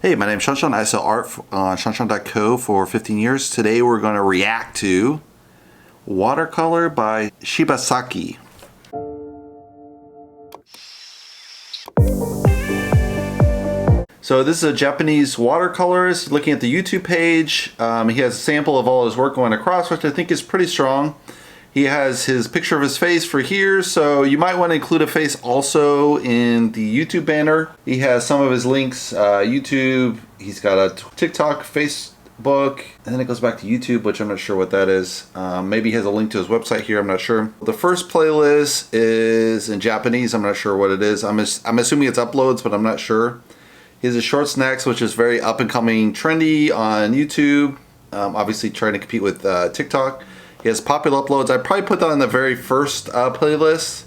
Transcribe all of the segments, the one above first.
Hey, my name's Shawnshawn. I sell art on shawnshawn.co for 15 years. Today we're going to react to Watercolor by Shibasaki. So this is a Japanese watercolorist. Looking at the YouTube page, he has a sample of all his work going across, which I think is pretty strong. He has his picture of his face for here, so you might want to include a face also in the YouTube banner. He has some of his links, YouTube, he's got a TikTok, Facebook, and then it goes back to YouTube, which I'm not sure what that is. Maybe he has a link to his website here, I'm not sure. The first playlist is in Japanese, I'm not sure what it is. I'm assuming it's uploads, but I'm not sure. He has a Shorts Next, which is very up and coming, trendy on YouTube. Obviously trying to compete with TikTok. He has popular uploads. I'd probably put that on the very first playlist.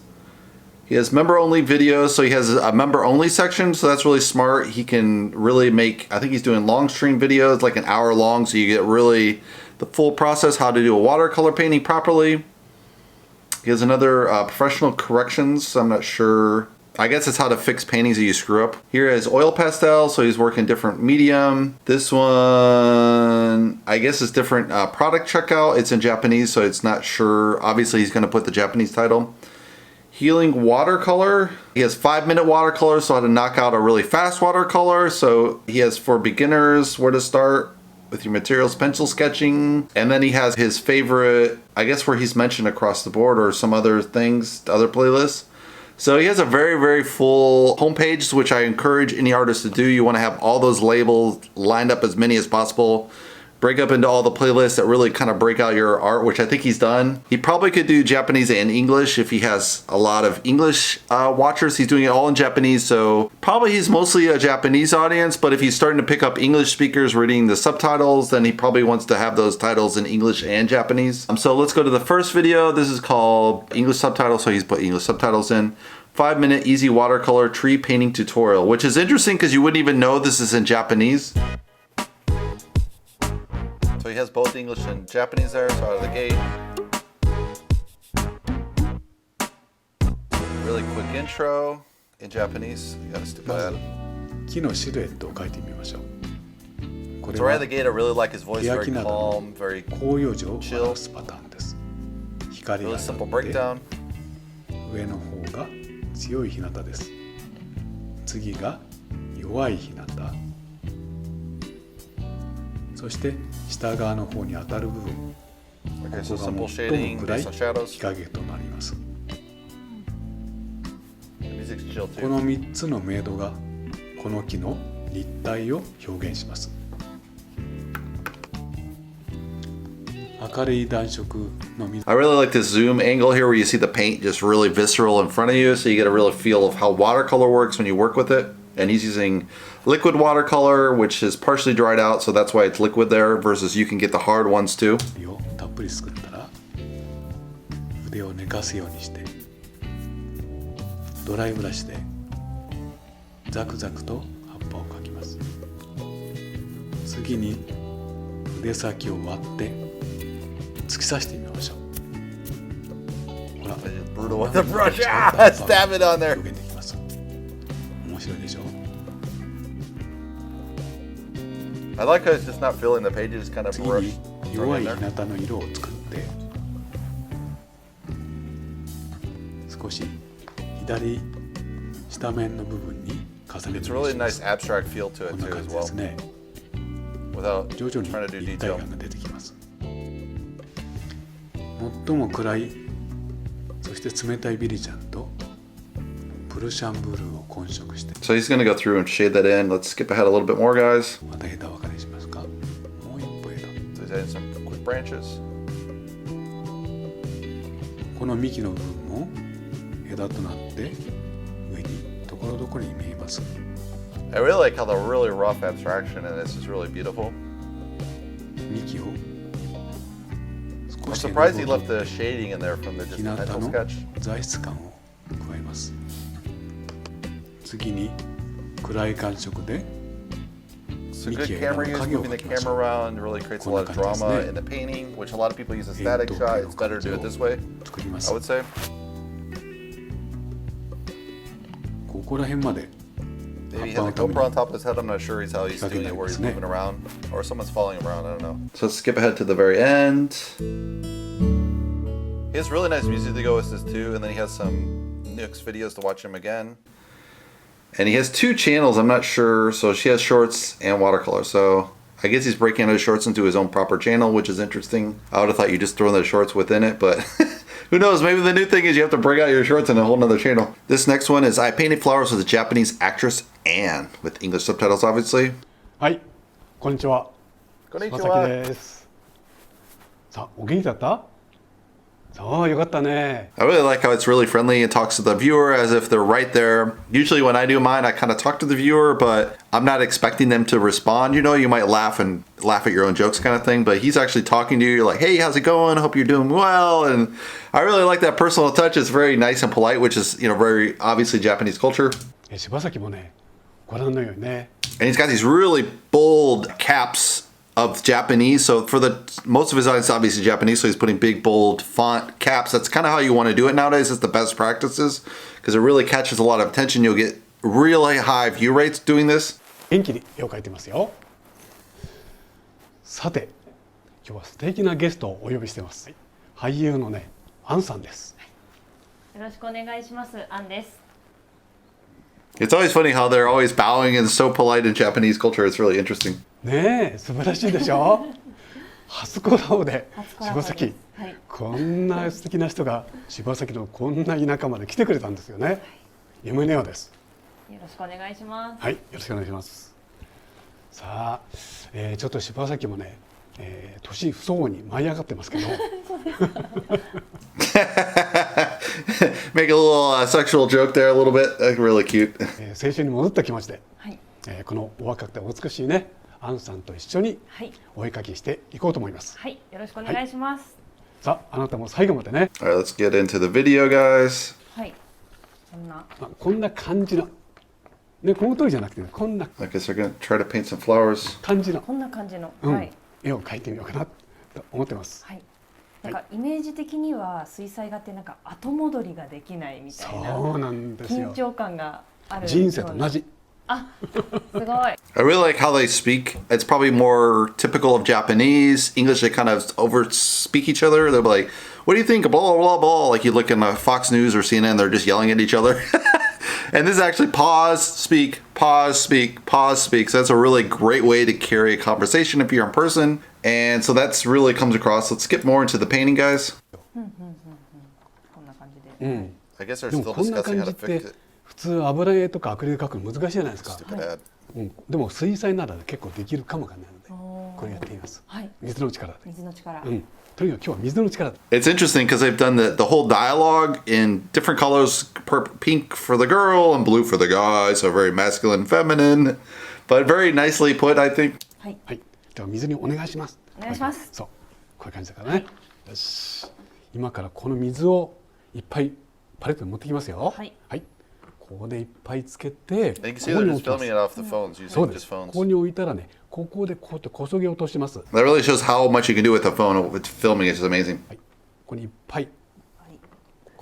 He has member-only videos, so he has a member-only section, so that's really smart. He can really make, I think he's doing long stream videos, like an hour long, so you get really the full process, how to do a watercolor painting properly. He has another professional corrections, I'm not sure. I guess it's how to fix paintings that you screw up. Here is oil pastel, so he's working different medium. This one, I guess is different product checkout. It's in Japanese, so it's not sure. Obviously, he's gonna put the Japanese title. Healing watercolor. He has 5-minute watercolor, so how to knock out a really fast watercolor. So he has for beginners, where to start with your materials, pencil sketching. And then he has his favorite, I guess where he's mentioned across the board or some other things, other playlists. So he has a very, very full homepage, which I encourage any artist to do. You want to have all those labels lined up, as many as possible. Break up into all the playlists that really kind of break out your art, which I think he's done. He probably could do Japanese and English if he has a lot of English watchers. He's doing it all in Japanese, so probably he's mostly a Japanese audience, but if he's starting to pick up English speakers reading the subtitles, then he probably wants to have those titles in English and Japanese. So let's go to the first video. This is called English subtitles, so he's put English subtitles in. 5-minute easy watercolor tree painting tutorial, which is interesting because you wouldn't even know this is in Japanese. So he has both English and Japanese there, so out of the gate. Really quick intro in Japanese. You gotta stick that. So right out of the gate, I really like his voice, very calm, very chill. Really simple breakdown. 上の方が強い日向です。次が弱い日向。そして下側の方に当たる部分。ここが最も暗い日陰となります。この3つの明度がこの木の立体を表現します。明るい暖色の水。I really like this zoom angle here where you see the paint just really visceral in front of you, so you get a real feel of how watercolor works when you work with it. And he's using liquid watercolor, which is partially dried out, so that's why it's liquid there, versus you can get the hard ones too. たっぷり作ったら筆を寝かすようにしてドライブラシでザクザクと葉っぱを描きます。次に筆先を割って突き刺してみましょう。ほら、brutal with the brush. Stab it on there. 表現できます。面白いでしょ。I like how it's just not filling the pages, kind of brush. 次に弱い日向の色を作って少し左下面の部分に重ねてみます。It's really nice abstract feel to it too as well. 徐々に立体感が出てきます。最も暗い、そして冷たいビリジャンとプルシャンブルーを混色して。So he's gonna go through and shade that in. Let's skip ahead a little bit more, guys. また枝分かれしますか。もう一歩枝。So he's adding some quick branches. この幹の部分も枝となって上にところどころに見えます。I really like how the really rough abstraction in this is really beautiful. 幹を I'm surprised he left the shading in there from the just pencil sketch. 材質感を加えます。次に暗い感触で So good camera use, moving the camera around really creates a lot of drama in the painting, which a lot of people use a static shot. It's better to do it this way, I would say. ここら辺まで Maybe he has a GoPro on top of his head. I'm not sure how he's doing it, where he's moving around. Or someone's following him around, I don't know. So let's skip ahead to the very end. He has really nice music to go with this too, and then he has some Nooks videos to watch him again. And he has 2 channels, I'm not sure. So she has shorts and watercolor. So I guess he's breaking out his shorts into his own proper channel, which is interesting. I would have thought you just throw the shorts within it, but who knows? Maybe the new thing is you have to break out your shorts in a whole nother channel. This next one is I Painted Flowers with a Japanese actress, Anne, with English subtitles, obviously. はい、こんにちは。こんにちは。柴崎です。さあ、お元気だった？そう、よかったね。I really like how it's really friendly and talks to the viewer as if they're right there. Usually when I do mine, I kind of talk to the viewer, but I'm not expecting them to respond. You know, you might laugh at your own jokes kind of thing, but he's actually talking to you. You're like, hey, how's it going? Hope you're doing well. And I really like that personal touch. It's very nice and polite, which is, you know, very obviously Japanese culture. 柴崎もね、ご覧のようにね。And he's got these really bold caps of Japanese. So for most of his audience, obviously Japanese, so he's putting big, bold font caps. That's kind of how you want to do it nowadays. It's the best practices because it really catches a lot of attention. You'll get really high view rates doing this. 元気に絵を描いてますよ。さて、今日は素敵なゲストをお呼びしてます。俳優のね、アンさんです。よろしくお願いします。アンです。It's always funny how they're always bowing and so polite in Japanese culture. It's really interesting. ねえ、素晴らしいでしょ。初コラボで柴崎、はい、こんな素敵な人が柴崎のこんな田舎まで来てくれたんですよね。夢のようです。よろしくお願いします。はい、よろしくお願いします。さあ、ちょっと柴崎もね、年不相応に舞い上がってますけど。Make a little sexual joke there a little bit. Really cute. 青春に戻った気持ちで、はい、このお若くてお美しいね、アンさんと一緒にお絵かきしていこうと思います。はい、よろしくお願いします。さあ、あなたも最後までね。All right, let's get into the video, guys. はい、こんな感じの、ね、この通りじゃなくて、ね、こんな I guess they're gonna try to paint some flowers. 感じの、こんな感じの、うん、はい、絵を描いてみようかなと思ってます。はい。なんかイメージ的には水彩画ってなんか後戻りができないみたいな。そうなんですよ。緊張感がある。人生と同じ。あ、すごい。I really like how they speak. It's probably more typical of Japanese. English, they kind of over speak each other. They'll be like, what do you think? Blah, blah, blah, blah. Like you look in Fox News or CNN, they're just yelling at each other. And this is actually pause, speak, pause, speak, pause, speak. So that's a really great way to carry a conversation if you're in person. And so that's really comes across. Let's skip more into the painting, guys. こんな感じで。I guess they're でも still こんな discussing 感 how じ to っ fix て it. 普通油絵とかアクリル描くの難しいじゃないですか。Stupid ad. でも水彩なら結構できるかもわかんないので、これやってみます。はい。水の力で。水の力。とにかく今日は水の力で。It's interesting because they've done the whole dialogue in different colors, pink for the girl and blue for the guy, so very masculine and feminine, but very nicely put, I think. はい。はい。では水にお願いします。お願いします。そう、こういう感じだからね。よし。今からこの水をいっぱいパレットに持ってきますよ。はい。はい。ここでいっぱいつけて、こ You can こ see they're に置 just きます。 filming it off the phones, そう using で just す。こ phones. こに置いたらね、ここでこうやってこそげ落としてます。 That really shows how much you can do with a phone with filming. It's amazing. はい。ここにいっぱい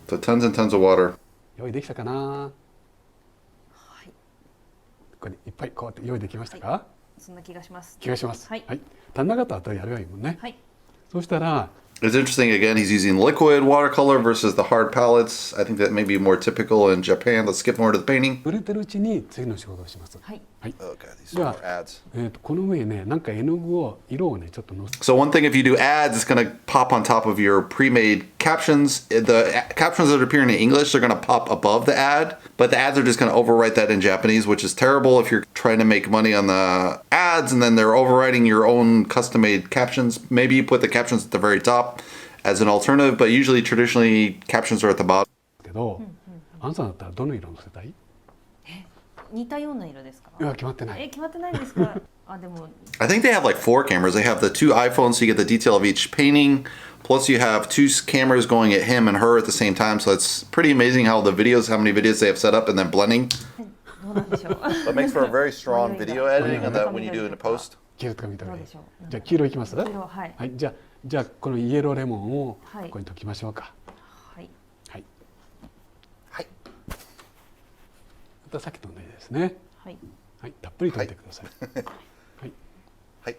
So tons and tons of water. 用意できたかな。これいっぱいこうやって用意できましたか？そんな気がします。気がします。はい。足んなかったら後でやればいいもんね。はい。そうしたら。 It's interesting, again, he's using liquid watercolor versus the hard palettes. I think that may be more typical in Japan. Let's skip more to the painting. 売れてるうちに次の仕事をします。はい。はい。 Oh, God, these で are は more ads. この上にね、なんか絵の具を色をね、ちょっとのせ。 So one thing, if you do ads, it's going to pop on top of your pre-made captions. The captions that are appearing in English, they're going to pop above the ad. But the ads are just going to overwrite that in Japanese, which is terrible if you're trying to make money on the ads and then they're overwriting your own custom-made captions. Maybe you put the captions at the very top as an alternative, but usually traditionally captions are at the bottom. けど、アンさんだったらどの色をのせたい？似たような色ですか？いや決まってない。決まってないんですか？あ、でも。I think they have like 4 cameras. They have the 2 iPhones, so you get the detail of each painting. Plus, you have 2 cameras going at him and her at the same time. So it's pretty amazing how many videos they have set up and then blending. どうなんでしょう。That makes for a very strong video editing, and that when you do it in a post. 黄色とか見たらいい。どうでしょう。じゃあ黄色いきます？黄色、はい。はい、じゃあこのイエローレモンをはいここに溶きましょうか。はい。はい。はい。またさっきと同じですね。はい。はい、たっぷり溶いてください。はい。はい。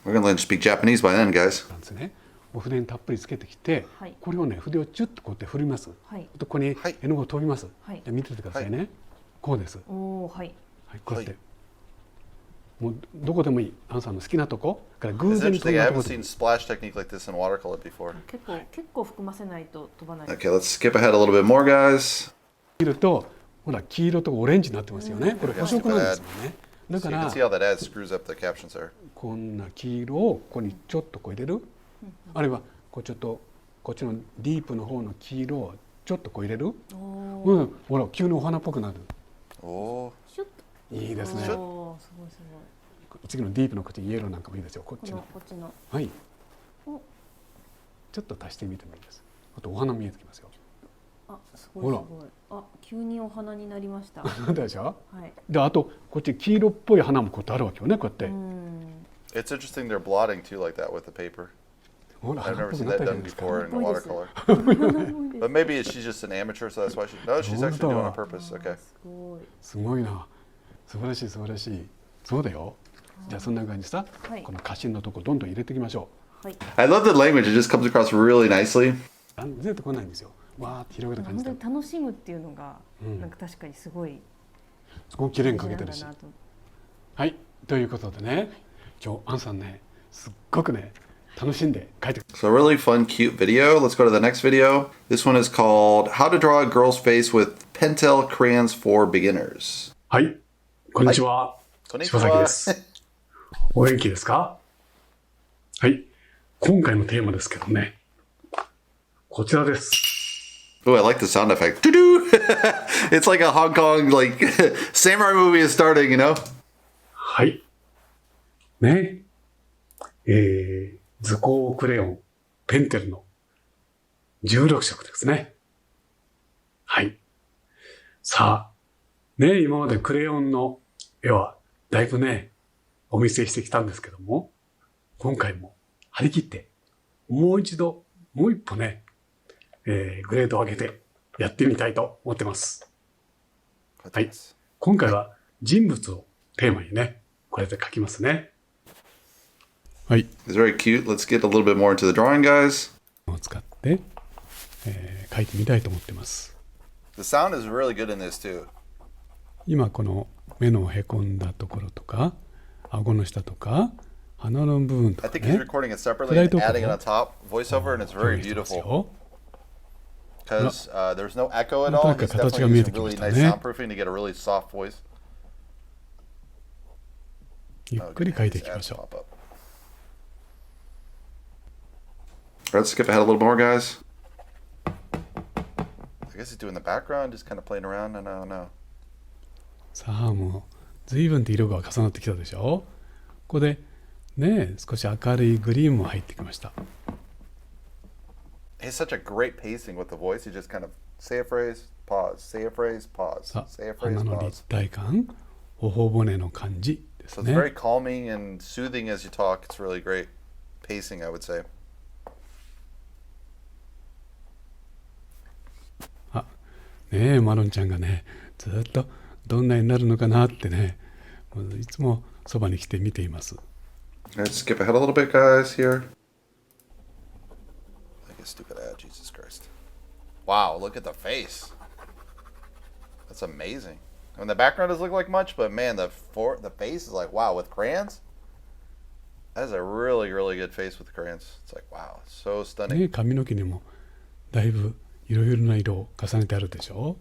We're gonna learn to speak Japanese by then, guys. なんですね。お筆にたっぷりつけてきて、はい、これをね筆をチュッとこうやって振ります。はい、ここに絵の具を飛びます。はい、じゃ見ててくださいね。はい、こうです。おお、はい。はい、こうやって。もうどこでもいい。アンさんの好きなとこから偶然に飛んだところで。結構含ませないと飛ばない。Okay, let's skip ahead a little bit more, guys. 見るとほら黄色とオレンジになってますよね。これ補色なんですもんね。だからこんな黄色をここにちょっとこう入れる。あるいはこうちょっとこっちのディープの方の黄色をちょっとこう入れる。うん、ほら急にお花っぽくなる。おシュッと。いいですね。すごいすごい。次のディープのこっちイエローなんかもいいですよ。こっちの。こっちの。はい。ちょっと足してみてもいいです。あとお花見えてきますよ。あ、すごいすごい。あ、急にお花になりました。なったでしょ。はい。で、あとこっち黄色っぽい花もこうやってあるわけよね。こうやって。It's interesting they're blotting too like that with the paper. ほら、 I've 花っ never ぽく seen なっ that たじゃな done いですか。 before in watercolor. But maybe she's just an amateur, so that's why she. No, she's actually doing it on purpose. Okay. すごいな。素晴らしい素晴らしい。そうだよ。じゃあそんな感じさ、この歌詞のとこどんどん入れていきましょう。はい。I love the language. It just comes across really nicely. 出てこないんですよ。わーって広げた感じで。本当に楽しむっていうのが、なんか確かにすごい。すごく綺麗に描けてるし。はい。ということでね、今日アンさんね、すっごくね、楽しんで描いて。So a really fun, cute video. Let's go to the next video. This one is called "How to Draw a Girl's Face with Pentel Crayons for Beginners." はい。こんにちは。柴崎です。お元気ですか？はい。今回のテーマですけどね。こちらです。Oh, I like the sound effect. Doo-doo! It's like a Hong Kong like samurai movie is starting, you know? はい。ね。図工クレヨンペンテルの16色ですね。はい。さあ、ね、今までクレヨンの絵はだいぶね、お見せしてきたんですけども、今回も張り切ってもう一度、もう一歩ね、グレードを上げてやってみたいと思ってます。はい。今回は人物をテーマにね、これで描きますね。はい。It's very cute. Let's get a little bit more into the drawing, guys. を使って、描いてみたいと思ってます。The sound is really good in this too. 今この目のへこんだところとか、顎の下とか、鼻の部分とかね。I think he's recording it separately and adding it on top voiceover, and it's very beautiful. Because there's no echo at all. He's definitely using really nice soundproofing to get a really soft voice. ゆっくり描いていきましょう。Let's skip ahead a little more, guys. I guess he's doing the background, just kind of playing around. I don't know. さあもう随分と色が重なってきたでしょ。ここでね、少し明るいグリーンも入ってきました。He's such a great pacing with the voice. He just kind of say a phrase, pause, say a phrase, pause, say a phrase, 鼻の pause. 立体感、頬骨の感じです So ね。 it's very calming and soothing as you talk. It's really great pacing, I would say. あ、ねえマロンちゃんがね、ずっとどんなになるのかなってね、もういつもそばに来て見ています。Let's skip ahead a little bit, guys, here. Like a stupid ad, Jesus Christ. Wow, look at the face. That's amazing. I mean, the background doesn't look like much, but man, the face is like, wow, with crayons? That is a really, really good face with crayons. It's like, wow, so stunning. ね、髪の毛にもだいぶいろいろな色を重ねてあるでしょ。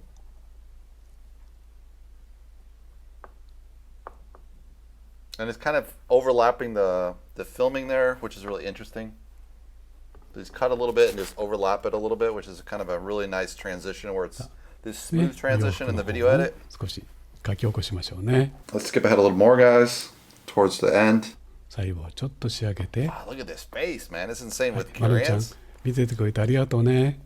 And it's kind of overlapping the filming there, which is really interesting. Just cut a little bit and just overlap it a little bit, which is kind of a really nice transition where it's this smooth transition in the video edit. 少し書き起こしましょうね。 Let's skip ahead a little more, guys, towards the end. 最後はちょっと仕上げて。 Wow, look at this face, man. It's insane with マロンちゃん crayons. 見ててくれてありがとうね。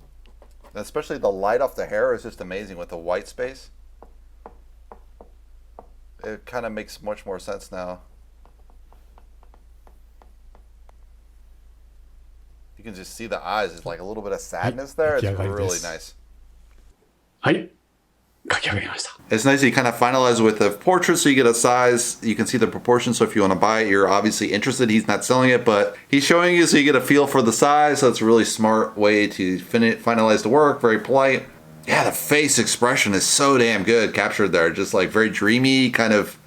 Especially the light off the hair is just amazing with the white space. It kind of makes much more sense now. You can just see the eyes. There's like a little bit of sadness there. It's really nice. はい。描き上げました。 It's nice that you kind of finalize with the portrait so you get a size, you can see the proportions, so if you want to buy it, you're obviously interested. He's not selling it, but he's showing you so you get a feel for the size, so it's a really smart way to finalize the work, very polite. Yeah, the face expression is so damn good captured there, just like very dreamy, kind of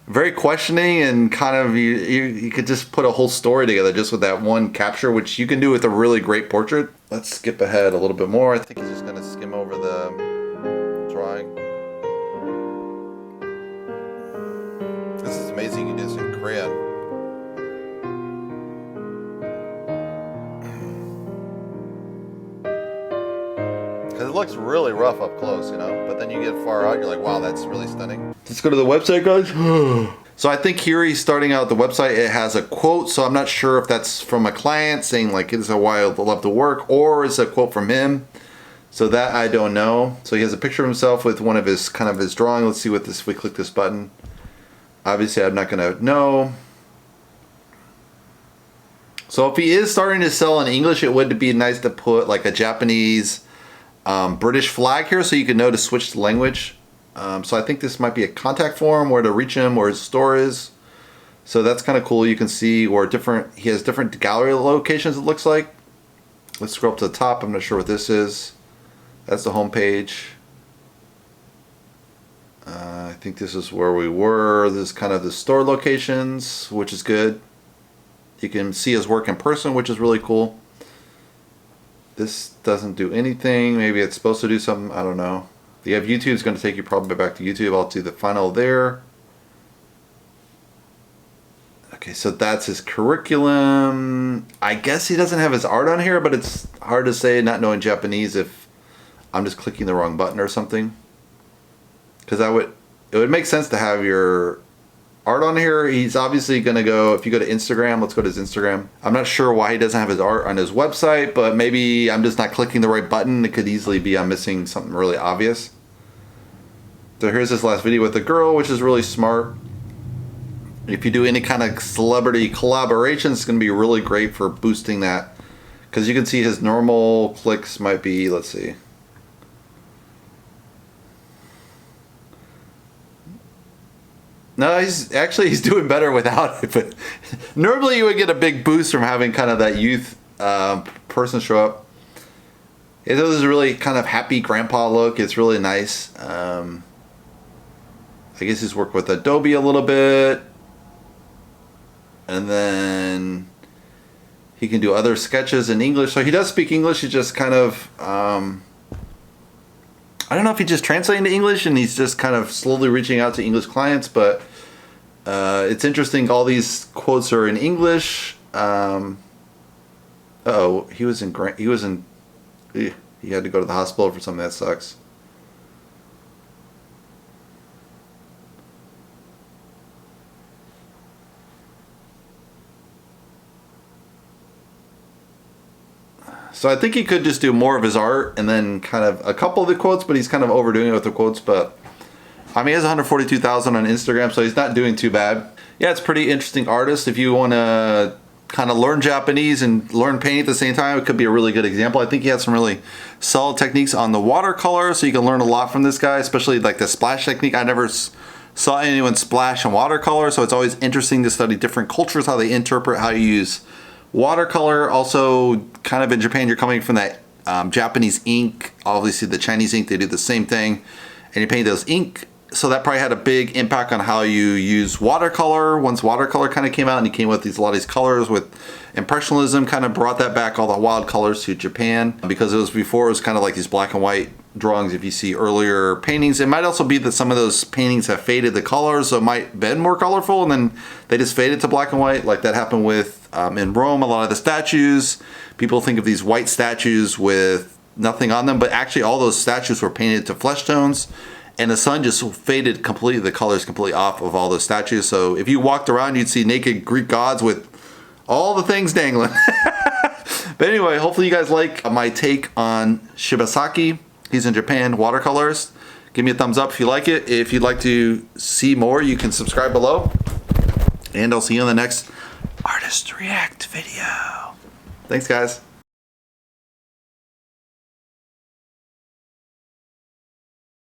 very questioning, and kind of you could just put a whole story together just with that one capture, which you can do with a really great portrait. Let's skip ahead a little bit more. I think he's just going to skim over the drawing. This is amazing. You can do this in crayon. Because it looks really rough up close, you know, but then you get far out, you're like, wow, that's really stunning. Let's go to the website, guys. So I think here he's starting out the website. It has a quote, so I'm not sure if that's from a client saying like, it's a while to love to work, or it's a quote from him. So that I don't know. So he has a picture of himself with one of his kind of his drawing. Let's see what this, if we click this button. Obviously I'm not gonna know. So if he is starting to sell in English, it would be nice to put like a Japanese British flag here so you can know to switch the language. So I think this might be a contact form where to reach him, where his store is. So that's kind of cool. You can see where he has different gallery locations, it looks like. Let's scroll up to the top. I'm not sure what this is. That's the home page. I think this is where we were. This is kind of the store locations, which is good. You can see his work in person, which is really cool. This doesn't do anything. Maybe it's supposed to do something. I don't know. If you have YouTube, it's going to take you probably back to YouTube. I'll do the final there. Okay, so that's his curriculum. I guess he doesn't have his art on here, but it's hard to say, not knowing Japanese, if I'm just clicking the wrong button or something. Because it would make sense to have your art on here. He's obviously going to go, if you go to Instagram, let's go to his Instagram. I'm not sure why he doesn't have his art on his website, but maybe I'm just not clicking the right button. It could easily be I'm missing something really obvious. So here's this last video with the girl, which is really smart. If you do any kind of celebrity collaboration, it's going to be really great for boosting that. Because you can see his normal clicks might be, let's see. No, he's doing better without it. But normally you would get a big boost from having kind of that youth person show up. It has a really kind of happy grandpa look. It's really nice. I guess he's worked with Adobe a little bit. And then he can do other sketches in English. So he does speak English. He just kind of... I don't know if he's just translating to English and he's just kind of slowly reaching out to English clients, but it's interesting. All these quotes are in English. He had to go to the hospital for something. That sucks. So I think he could just do more of his art and then kind of a couple of the quotes, but he's kind of overdoing it with the quotes. But I mean, he has 142,000 on Instagram, so he's not doing too bad. Yeah, it's a pretty interesting artist. If you want to kind of learn Japanese and learn painting at the same time, it could be a really good example. I think he has some really solid techniques on the watercolor, so you can learn a lot from this guy, especially like the splash technique. I never saw anyone splash in watercolor, so it's always interesting to study different cultures, how they interpret, how you use watercolor. Also, kind of in Japan, you're coming from that Japanese ink. Obviously, the Chinese ink, they do the same thing. And you paint those ink. So that probably had a big impact on how you use watercolor. Once watercolor kind of came out and you came with a lot of these colors with Impressionism, kind of brought that back, all the wild colors, to Japan. Because it was kind of like these black and white drawings. If you see earlier paintings, it might also be that some of those paintings have faded the colors, so it might have been more colorful and then they just faded to black and white. Like that happened with in Rome, a lot of the statues. People think of these white statues with nothing on them, but actually all those statues were painted to flesh tones, and the sun just faded completely, the colors completely off of all those statues. So if you walked around, you'd see naked Greek gods with all the things dangling. But anyway, hopefully you guys like my take on Shibasaki. He's in Japan, watercolors. Give me a thumbs up if you like it. If you'd like to see more, you can subscribe below. And I'll see you in the next Artist React video. Thanks, guys.